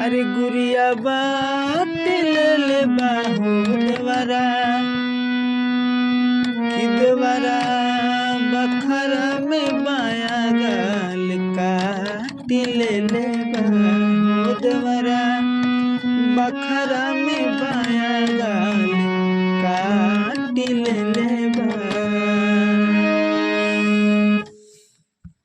अरे गुड़िया बात ले ले बाहू देवरा कि देवरा बखरा में बाया गाल काट ले ले बाहू देवरा बखरा में बाया गाल काट ले ले